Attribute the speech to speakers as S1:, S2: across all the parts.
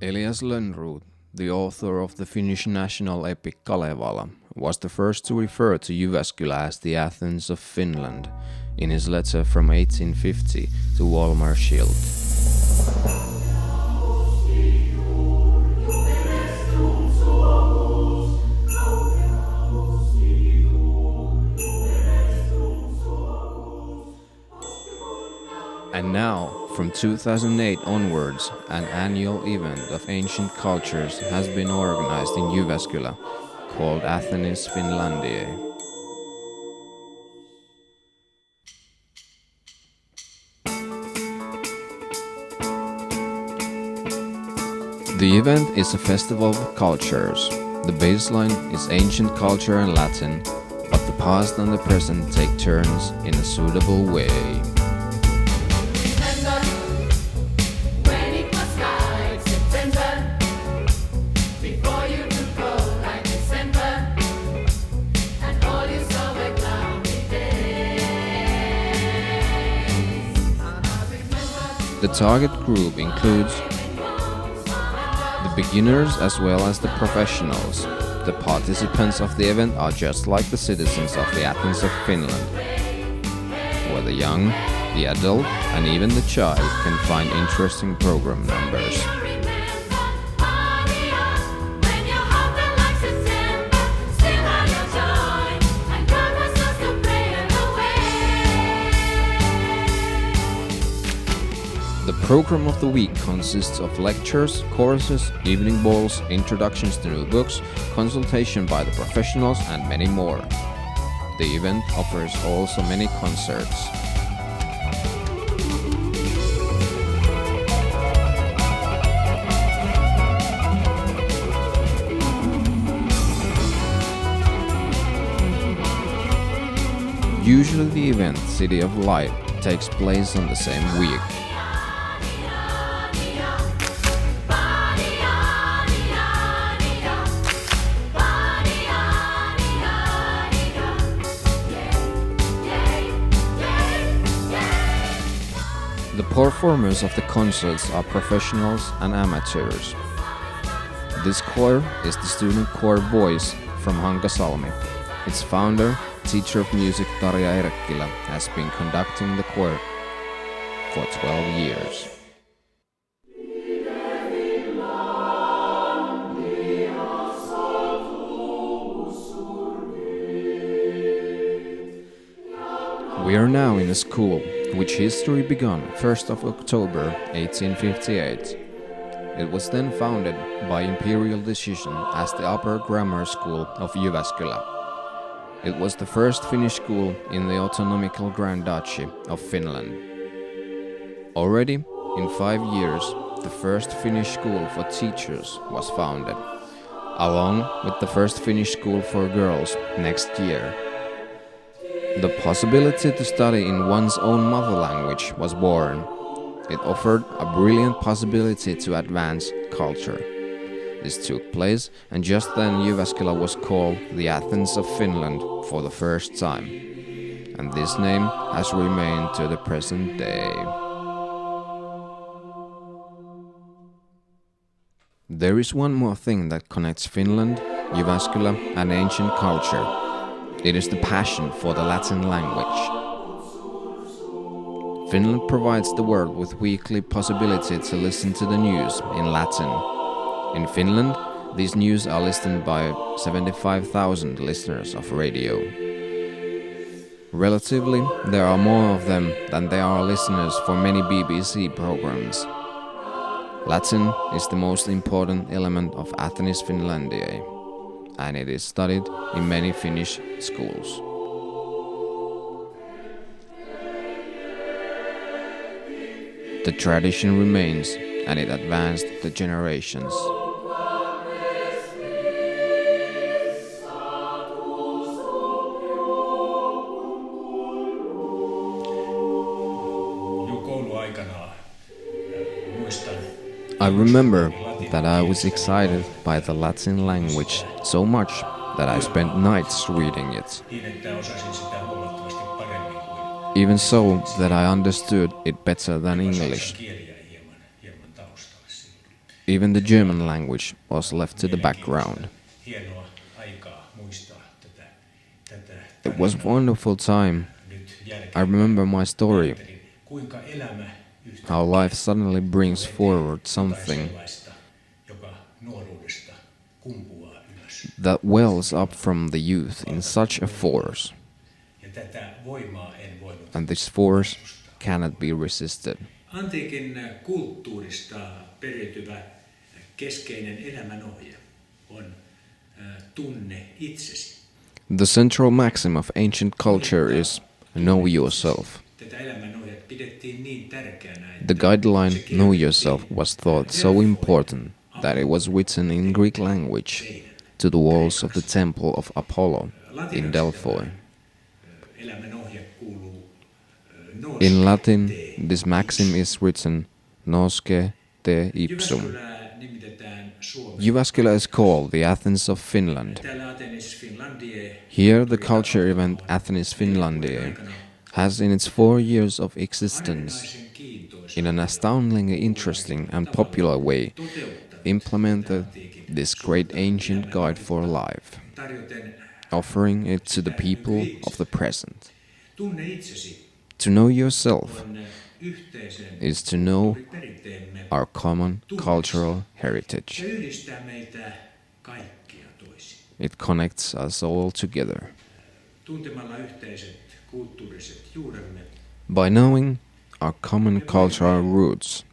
S1: Elias Lönnrot, the author of the Finnish national epic Kalevala, was the first to refer to Jyväskylä as the Athens of Finland in his letter from 1850 to Walmar Schild. And now, from 2008 onwards, an annual event of ancient cultures has been organized in Jyväskylä called Athenis Finlandiae. The event is a festival of cultures. The baseline is ancient culture and Latin, but the past and the present take turns in a suitable way. The target group includes the beginners as well as the professionals. The participants of the event are just like the citizens of the Athens of Finland, where the young, the adult and even the child can find interesting program numbers. The program of the week consists of lectures, courses, evening balls, introductions to new books, consultation by the professionals and many more. The event offers also many concerts. Usually the event City of Light takes place on the same week. The performers of the concerts are professionals and amateurs. This choir is the student choir Voice from Hankasalmi. Its founder, teacher of music Tarja Erkkilä, has been conducting the choir for 12 years. We are now in a school which history began 1st of October 1858. It was then founded by imperial decision as the Upper Grammar School of Jyväskylä. It was the first Finnish school in the autonomical Grand Duchy of Finland. Already in 5 years, the first Finnish school for teachers was founded, along with the first Finnish school for girls next year. The possibility to study in one's own mother language was born. It offered a brilliant possibility to advance culture. This took place, and just then Jyväskylä was called the Athens of Finland for the first time. And this name has remained to the present day. There is one more thing that connects Finland, Jyväskylä, and ancient culture. It is the passion for the Latin language. Finland provides the world with weekly possibility to listen to the news in Latin. In Finland, these news are listened by 75,000 listeners of radio. Relatively, there are more of them than there are listeners for many BBC programs. Latin is the most important element of Athenis Finlandiae, and it is studied in many Finnish schools. The tradition remains, and it advanced the generations. I remember that I was excited by the Latin language so much that I spent nights reading it. Even so that I understood it better than English. Even the German language was left to the background. It was a wonderful time. I remember my story, how life suddenly brings forward something that wells up from the youth in such a force. And this force cannot be resisted.
S2: Antiikin kulttuurista periytyvä keskeinen elämänohje on tunne itsesi.
S1: The central maxim of ancient culture is know yourself.
S2: Tätä elämänohjetta pidettiin niin tärkeänä,
S1: The guideline know yourself was thought so important that it was written in Greek language to the walls of the temple of Apollo in Delphi. In Latin, this maxim is written nosce te ipsum. Jyväskylä is called the Athens of Finland. Here, the culture event Athenis Finlandiae has in its 4 years of existence, in an astoundingly interesting and popular way, implemented this great ancient guide for life, offering it to the people of the present. To know yourself is to know our common cultural heritage. It connects us all together. By knowing our common cultural roots,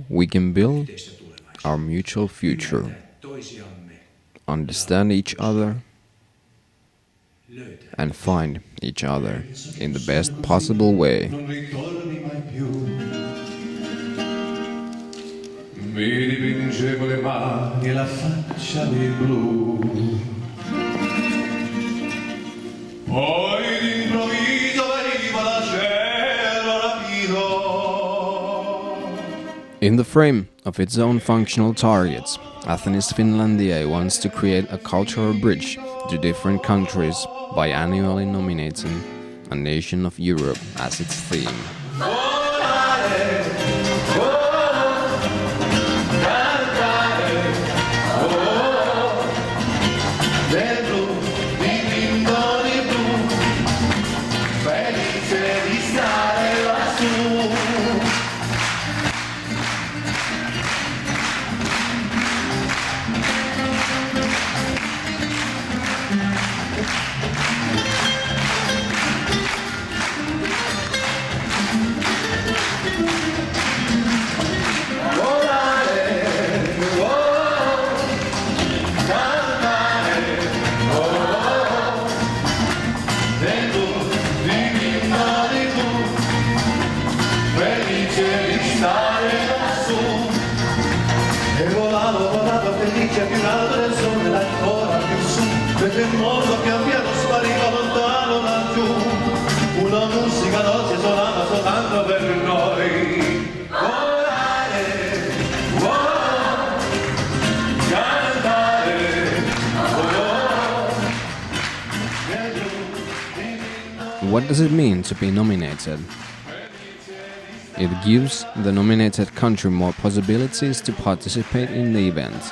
S1: we can build our mutual future, understand each other, and find each other in the best possible way.
S3: Mi dipingevo le mani e la faccia di blu. Poi d'improvviso veniva da cielo rapido.
S1: In the frame of its own functional targets, Athenis Finlandiae wants to create a cultural bridge to different countries by annually nominating a nation of Europe as its theme.
S3: Il mondo pian piano spariva lontano laggiù, una musica dolce suonava soltanto per noi. Volare, cantare,
S1: What does it mean to be nominated? It gives the nominated country more possibilities to participate in the event.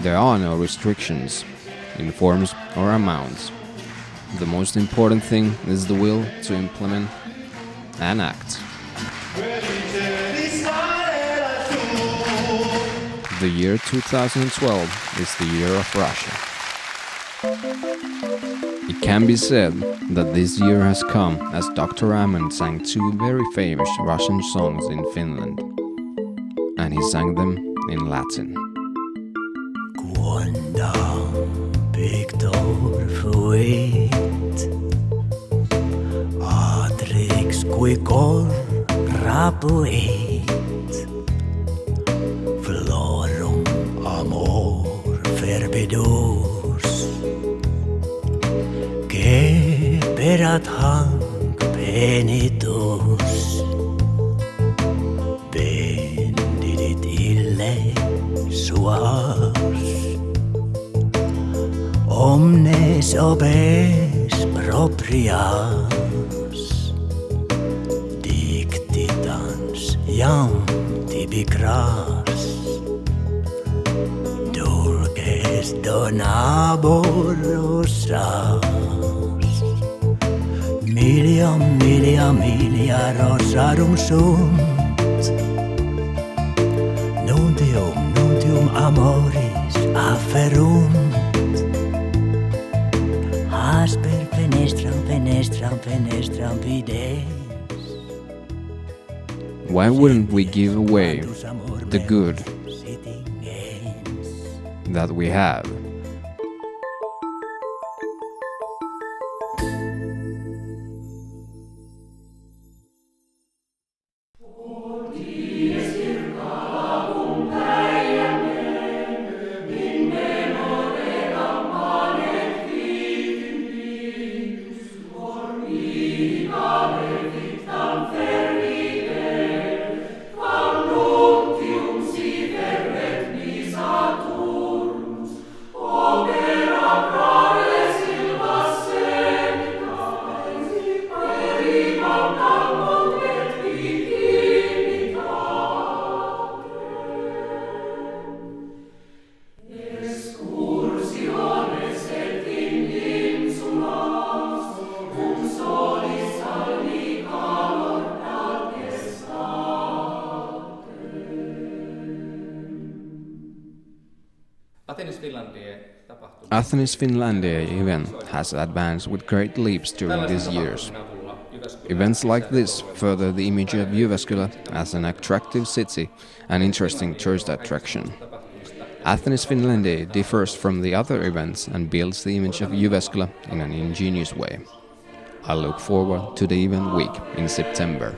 S1: There are no restrictions in forms or amounts. The most important thing is the will to implement and act. The year 2012 is the year of Russia. It can be said that this year has come as Dr. Ammon sang 2 very famous Russian songs in Finland, and he sang them in Latin.
S4: Victor fuit Atrix qui cor rapuit Florum amor fervidus Geberat hanc penitus Vendidit ille suas Omnes obes proprias dictitans jam tibi gras. Dulces donaboros ras. Milia, milia, milia rosarum sunt. Nuntium, nuntium amoris afferunt. Asper fenestram, fenestram, fenestram vides.
S1: Why wouldn't we give away the good that we have? Athenis Finlandiae event has advanced with great leaps during these years. Events like this further the image of Jyväskylä as an attractive city and interesting tourist attraction. Athenis Finlandiae differs from the other events and builds the image of Jyväskylä in an ingenious way. I look forward to the event week in September.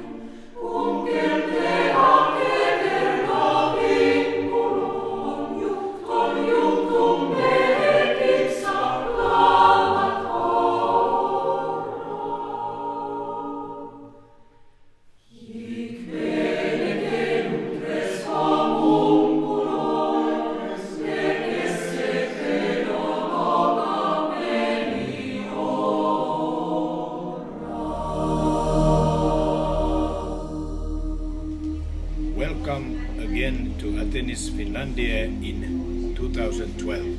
S5: Welcome again to Athenis Finlandiae in 2012.